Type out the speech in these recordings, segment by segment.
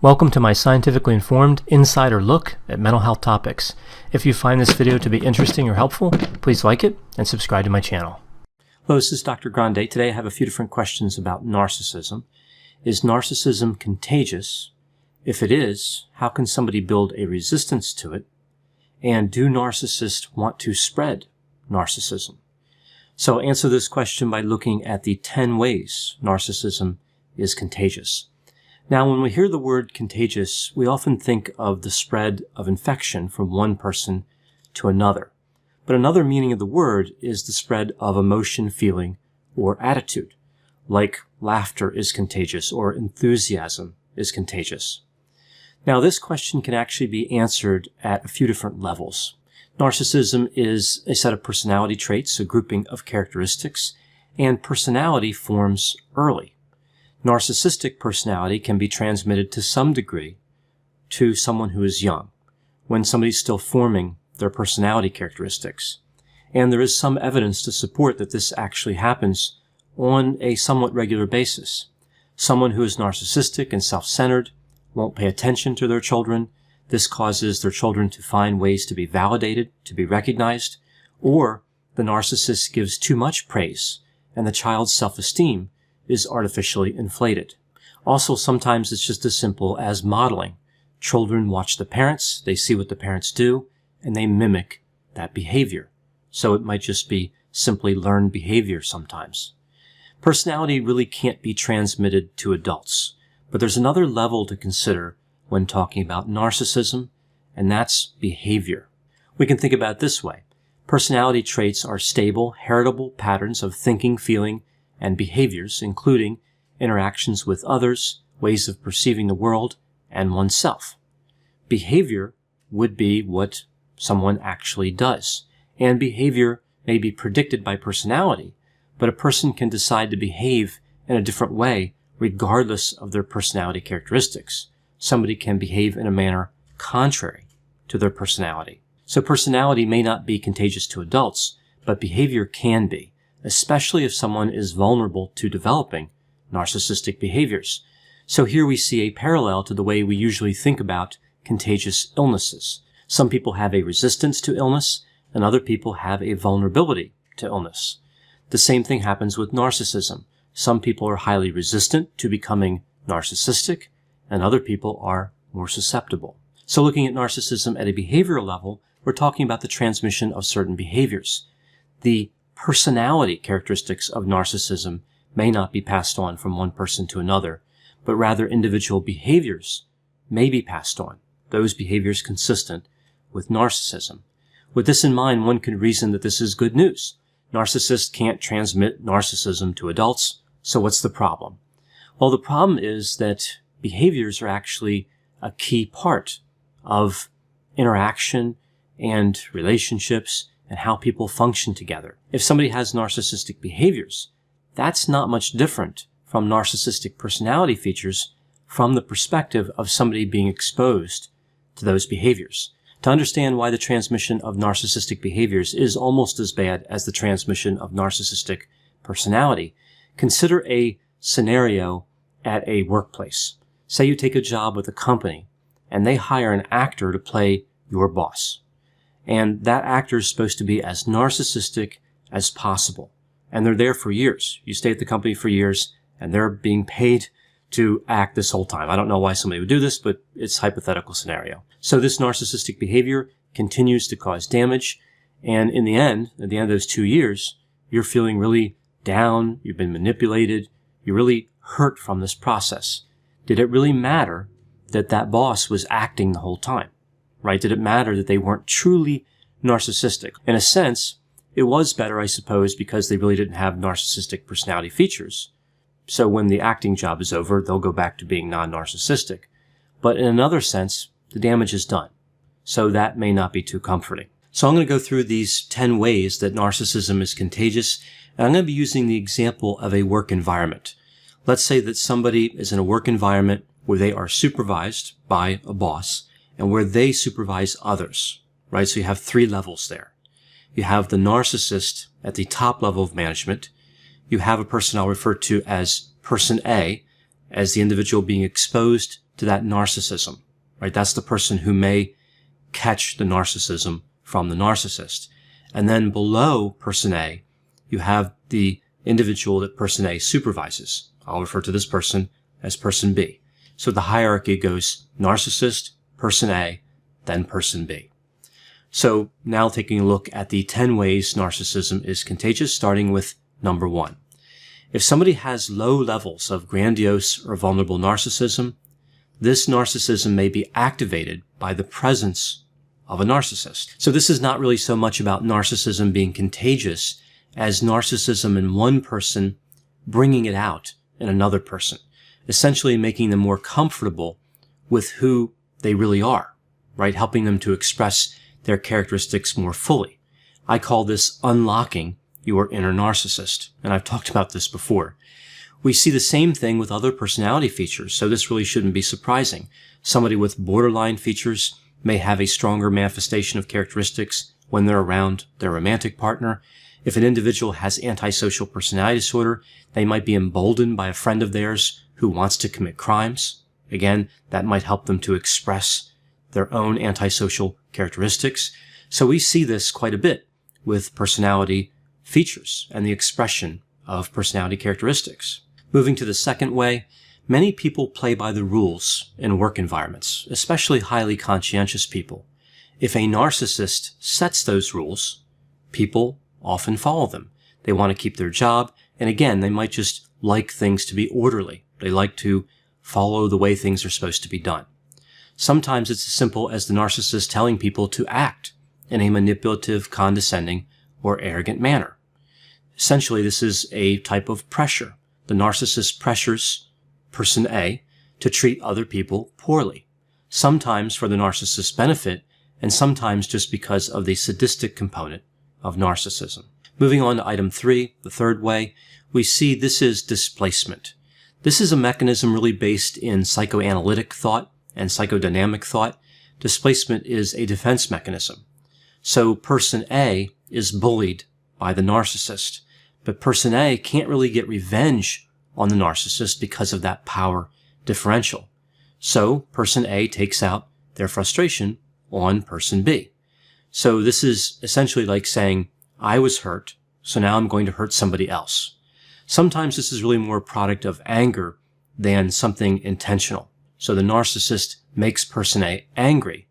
Welcome to my scientifically informed insider look at mental health topics. If you find this video to be interesting or helpful, please like it and subscribe to my channel. Hello, this is Dr. Grande. Today I have a few different questions about narcissism. Is narcissism contagious? If it is, how can somebody build a resistance to it? And do narcissists want to spread narcissism? So I'll answer this question by looking at the 10 ways narcissism is contagious. Now, when we hear the word contagious, we often think of the spread of infection from one person to another. But another meaning of the word is the spread of emotion, feeling, or attitude, like laughter is contagious or enthusiasm is contagious. Now, this question can actually be answered at a few different levels. Narcissism is a set of personality traits, a grouping of characteristics, and personality forms early. Narcissistic personality can be transmitted to some degree to someone who is young, when somebody's still forming their personality characteristics. And there is some evidence to support that this actually happens on a somewhat regular basis. Someone who is narcissistic and self-centered won't pay attention to their children. This causes their children to find ways to be validated, to be recognized, or the narcissist gives too much praise and the child's self-esteem is artificially inflated. Also, sometimes it's just as simple as modeling. Children watch the parents, they see what the parents do, and they mimic that behavior. So it might just be simply learned behavior sometimes. Personality really can't be transmitted to adults, but there's another level to consider when talking about narcissism, and that's behavior. We can think about it this way. Personality traits are stable, heritable patterns of thinking, feeling, and behaviors, including interactions with others, ways of perceiving the world, and oneself. Behavior would be what someone actually does, and behavior may be predicted by personality, but a person can decide to behave in a different way regardless of their personality characteristics. Somebody can behave in a manner contrary to their personality. So personality may not be contagious to adults, but behavior can be, especially if someone is vulnerable to developing narcissistic behaviors. So here we see a parallel to the way we usually think about contagious illnesses. Some people have a resistance to illness, and other people have a vulnerability to illness. The same thing happens with narcissism. Some people are highly resistant to becoming narcissistic, and other people are more susceptible. So looking at narcissism at a behavioral level, we're talking about the transmission of certain behaviors. The personality characteristics of narcissism may not be passed on from one person to another, but rather individual behaviors may be passed on, those behaviors consistent with narcissism. With this in mind, one could reason that this is good news. Narcissists can't transmit narcissism to adults, so what's the problem? Well, the problem is that behaviors are actually a key part of interaction and relationships and how people function together. If somebody has narcissistic behaviors, that's not much different from narcissistic personality features from the perspective of somebody being exposed to those behaviors. To understand why the transmission of narcissistic behaviors is almost as bad as the transmission of narcissistic personality, consider a scenario at a workplace. Say you take a job with a company and they hire an actor to play your boss. And that actor is supposed to be as narcissistic as possible. And they're there for years. You stay at the company for years, and they're being paid to act this whole time. I don't know why somebody would do this, but it's a hypothetical scenario. So this narcissistic behavior continues to cause damage. And in the end, at the end of those 2 years, you're feeling really down. You've been manipulated. You're really hurt from this process. Did it really matter that that boss was acting the whole time? Right? Did it matter that they weren't truly narcissistic? In a sense, it was better, I suppose, because they really didn't have narcissistic personality features. So when the acting job is over, they'll go back to being non-narcissistic. But in another sense, the damage is done. So that may not be too comforting. So I'm going to go through these 10 ways that narcissism is contagious, and I'm going to be using the example of a work environment. Let's say that somebody is in a work environment where they are supervised by a boss, and where they supervise others, right? So you have 3 levels there. You have the narcissist at the top level of management. You have a person I'll refer to as person A, as the individual being exposed to that narcissism, right? That's the person who may catch the narcissism from the narcissist. And then below person A, you have the individual that person A supervises. I'll refer to this person as person B. So the hierarchy goes narcissist, person A, then person B. So now taking a look at the 10 ways narcissism is contagious, starting with number 1. If somebody has low levels of grandiose or vulnerable narcissism, this narcissism may be activated by the presence of a narcissist. So this is not really so much about narcissism being contagious as narcissism in one person bringing it out in another person, essentially making them more comfortable with who they really are, right? Helping them to express their characteristics more fully. I call this unlocking your inner narcissist, and I've talked about this before. We see the same thing with other personality features, so this really shouldn't be surprising. Somebody with borderline features may have a stronger manifestation of characteristics when they're around their romantic partner. If an individual has antisocial personality disorder, they might be emboldened by a friend of theirs who wants to commit crimes. Again, that might help them to express their own antisocial characteristics. So we see this quite a bit with personality features and the expression of personality characteristics. Moving to the second way, many people play by the rules in work environments, especially highly conscientious people. If a narcissist sets those rules, people often follow them. They want to keep their job, and again, they might just like things to be orderly. They like to follow the way things are supposed to be done. Sometimes it's as simple as the narcissist telling people to act in a manipulative, condescending, or arrogant manner. Essentially, this is a type of pressure. The narcissist pressures person A to treat other people poorly, sometimes for the narcissist's benefit, and sometimes just because of the sadistic component of narcissism. Moving on to item 3, the third way, we see this is displacement. This is a mechanism really based in psychoanalytic thought and psychodynamic thought. Displacement is a defense mechanism. So person A is bullied by the narcissist, but person A can't really get revenge on the narcissist because of that power differential. So person A takes out their frustration on person B. So this is essentially like saying, I was hurt, so now I'm going to hurt somebody else. Sometimes this is really more a product of anger than something intentional. So the narcissist makes person A angry,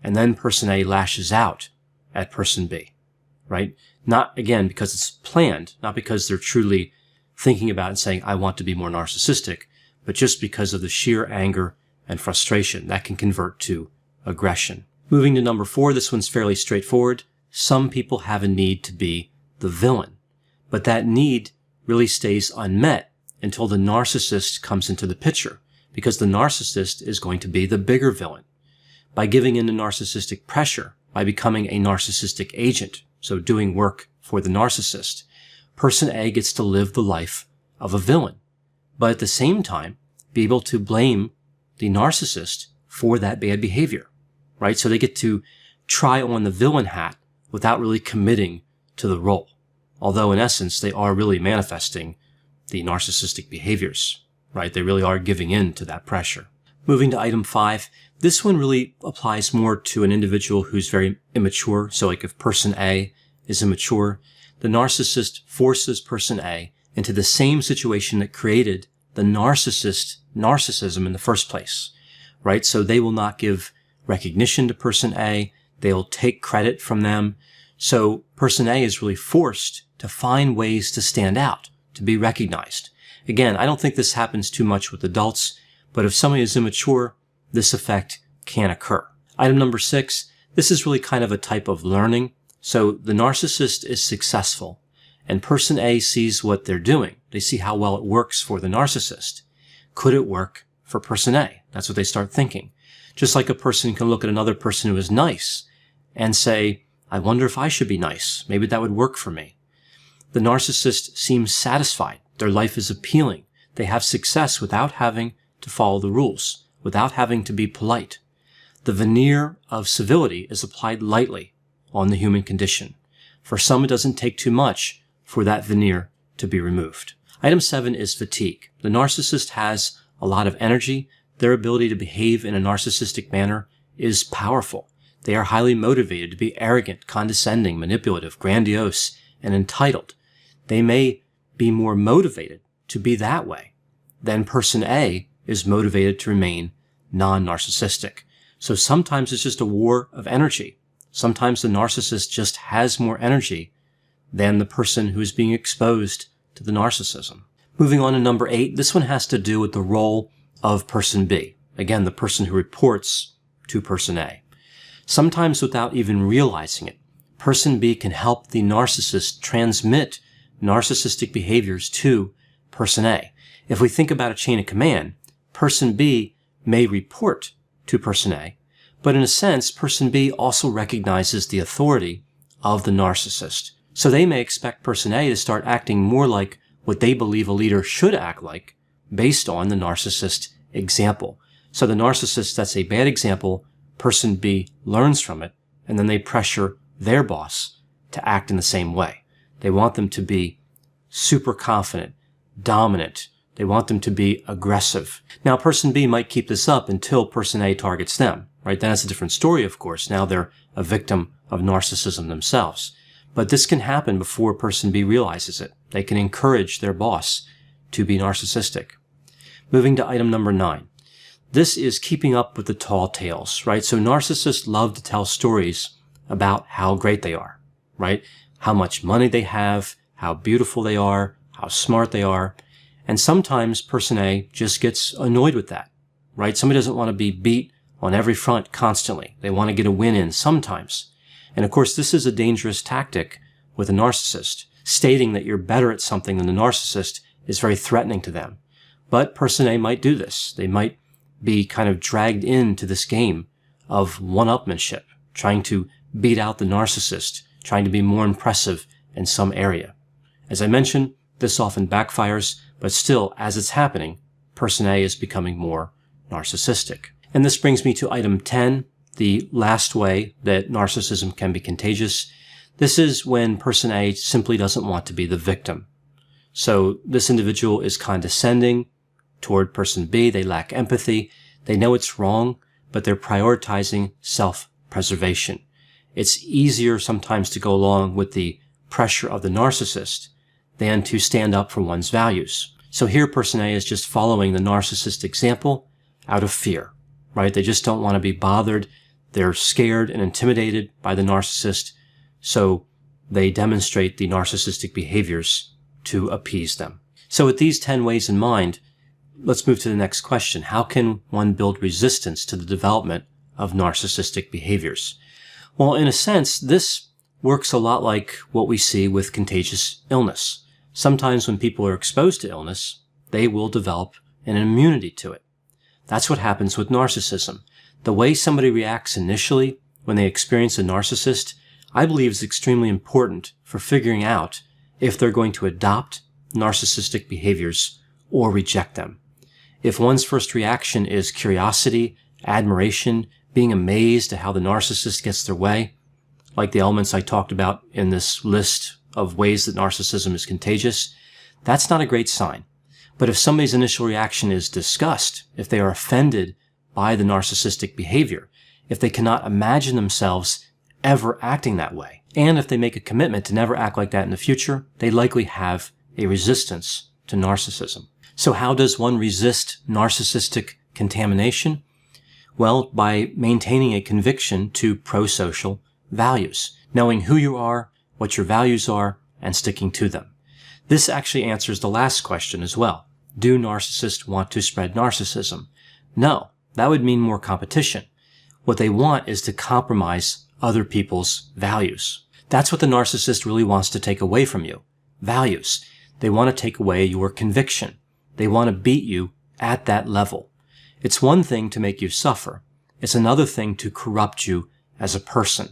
and then person A lashes out at person B, right? Not, again, because it's planned, not because they're truly thinking about and saying, I want to be more narcissistic, but just because of the sheer anger and frustration that can convert to aggression. Moving to number 4, this one's fairly straightforward. Some people have a need to be the villain, but that need really stays unmet until the narcissist comes into the picture, because the narcissist is going to be the bigger villain. By giving in to narcissistic pressure, by becoming a narcissistic agent, so doing work for the narcissist, person A gets to live the life of a villain, but at the same time, be able to blame the narcissist for that bad behavior, right? So they get to try on the villain hat without really committing to the role. Although in essence, they are really manifesting the narcissistic behaviors, right? They really are giving in to that pressure. Moving to item 5, this one really applies more to an individual who's very immature. So like if person A is immature, the narcissist forces person A into the same situation that created the narcissism in the first place, right? So they will not give recognition to person A. They'll take credit from them. So person A is really forced to find ways to stand out, to be recognized. Again, I don't think this happens too much with adults, but if somebody is immature, this effect can occur. Item number 6, this is really kind of a type of learning. So the narcissist is successful, and person A sees what they're doing. They see how well it works for the narcissist. Could it work for person A? That's what they start thinking. Just like a person can look at another person who is nice and say, I wonder if I should be nice. Maybe that would work for me. The narcissist seems satisfied. Their life is appealing. They have success without having to follow the rules, without having to be polite. The veneer of civility is applied lightly on the human condition. For some, it doesn't take too much for that veneer to be removed. Item 7 is fatigue. The narcissist has a lot of energy. their ability to behave in a narcissistic manner is powerful. They are highly motivated to be arrogant, condescending, manipulative, grandiose, and entitled. They may be more motivated to be that way than person A is motivated to remain non-narcissistic. So sometimes it's just a war of energy. Sometimes the narcissist just has more energy than the person who is being exposed to the narcissism. Moving on to number 8, this one has to do with the role of person B. Again, the person who reports to person A. Sometimes without even realizing it, person B can help the narcissist transmit narcissistic behaviors to person A. If we think about a chain of command, person B may report to person A, but in a sense, person B also recognizes the authority of the narcissist. So they may expect person A to start acting more like what they believe a leader should act like based on the narcissist example. So the narcissist sets a bad example, person B learns from it, and then they pressure their boss to act in the same way. They want them to be super confident, dominant. They want them to be aggressive. Now, person B might keep this up until person A targets them, right? Then it's a different story, of course. Now they're a victim of narcissism themselves. But this can happen before person B realizes it. They can encourage their boss to be narcissistic. Moving to item number 9. This is keeping up with the tall tales, right? So narcissists love to tell stories about how great they are, right? How much money they have, how beautiful they are, how smart they are. And sometimes person A just gets annoyed with that, right? Somebody doesn't want to be beat on every front constantly. They want to get a win in sometimes. And of course, this is a dangerous tactic with a narcissist. Stating that you're better at something than the narcissist is very threatening to them. But person A might do this. They might be kind of dragged into this game of one-upmanship, trying to beat out the narcissist, trying to be more impressive in some area. As I mentioned, this often backfires, but still, as it's happening, person A is becoming more narcissistic. And this brings me to item 10, the last way that narcissism can be contagious. This is when person A simply doesn't want to be the victim. So this individual is condescending toward person B. They lack empathy. They know it's wrong, but they're prioritizing self-preservation. It's easier sometimes to go along with the pressure of the narcissist than to stand up for one's values. So here person A is just following the narcissist example out of fear, right? They just don't want to be bothered. They're scared and intimidated by the narcissist, so they demonstrate the narcissistic behaviors to appease them. So with these 10 ways in mind, let's move to the next question. How can one build resistance to the development of narcissistic behaviors? Well, in a sense, this works a lot like what we see with contagious illness. Sometimes when people are exposed to illness, they will develop an immunity to it. That's what happens with narcissism. The way somebody reacts initially when they experience a narcissist, I believe is extremely important for figuring out if they're going to adopt narcissistic behaviors or reject them. If one's first reaction is curiosity, admiration, being amazed at how the narcissist gets their way, like the elements I talked about in this list of ways that narcissism is contagious, that's not a great sign. But if somebody's initial reaction is disgust, if they are offended by the narcissistic behavior, if they cannot imagine themselves ever acting that way, and if they make a commitment to never act like that in the future, they likely have a resistance to narcissism. So how does one resist narcissistic contamination? Well, by maintaining a conviction to pro-social values, knowing who you are, what your values are, and sticking to them. This actually answers the last question as well. Do narcissists want to spread narcissism? No, that would mean more competition. What they want is to compromise other people's values. That's what the narcissist really wants to take away from you. Values. They want to take away your conviction. They want to beat you at that level. It's one thing to make you suffer. It's another thing to corrupt you as a person.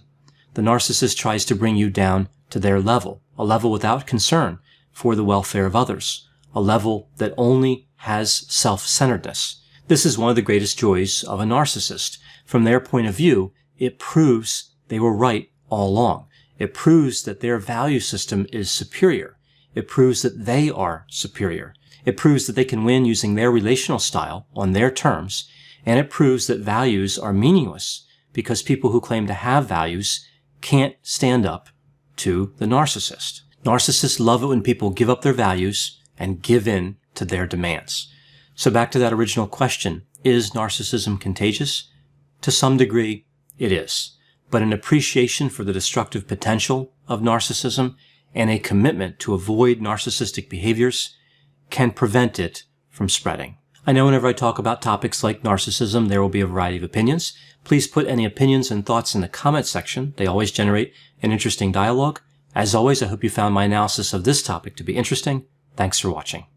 The narcissist tries to bring you down to their level, a level without concern for the welfare of others, a level that only has self-centeredness. This is one of the greatest joys of a narcissist. From their point of view, it proves they were right all along. It proves that their value system is superior. It proves that they are superior. It proves that they can win using their relational style on their terms, and it proves that values are meaningless because people who claim to have values can't stand up to the narcissist. Narcissists love it when people give up their values and give in to their demands. So back to that original question, is narcissism contagious? To some degree, it is. But an appreciation for the destructive potential of narcissism and a commitment to avoid narcissistic behaviors can prevent it from spreading. I know whenever I talk about topics like narcissism, there will be a variety of opinions. Please put any opinions and thoughts in the comment section. They always generate an interesting dialogue. As always, I hope you found my analysis of this topic to be interesting. Thanks for watching.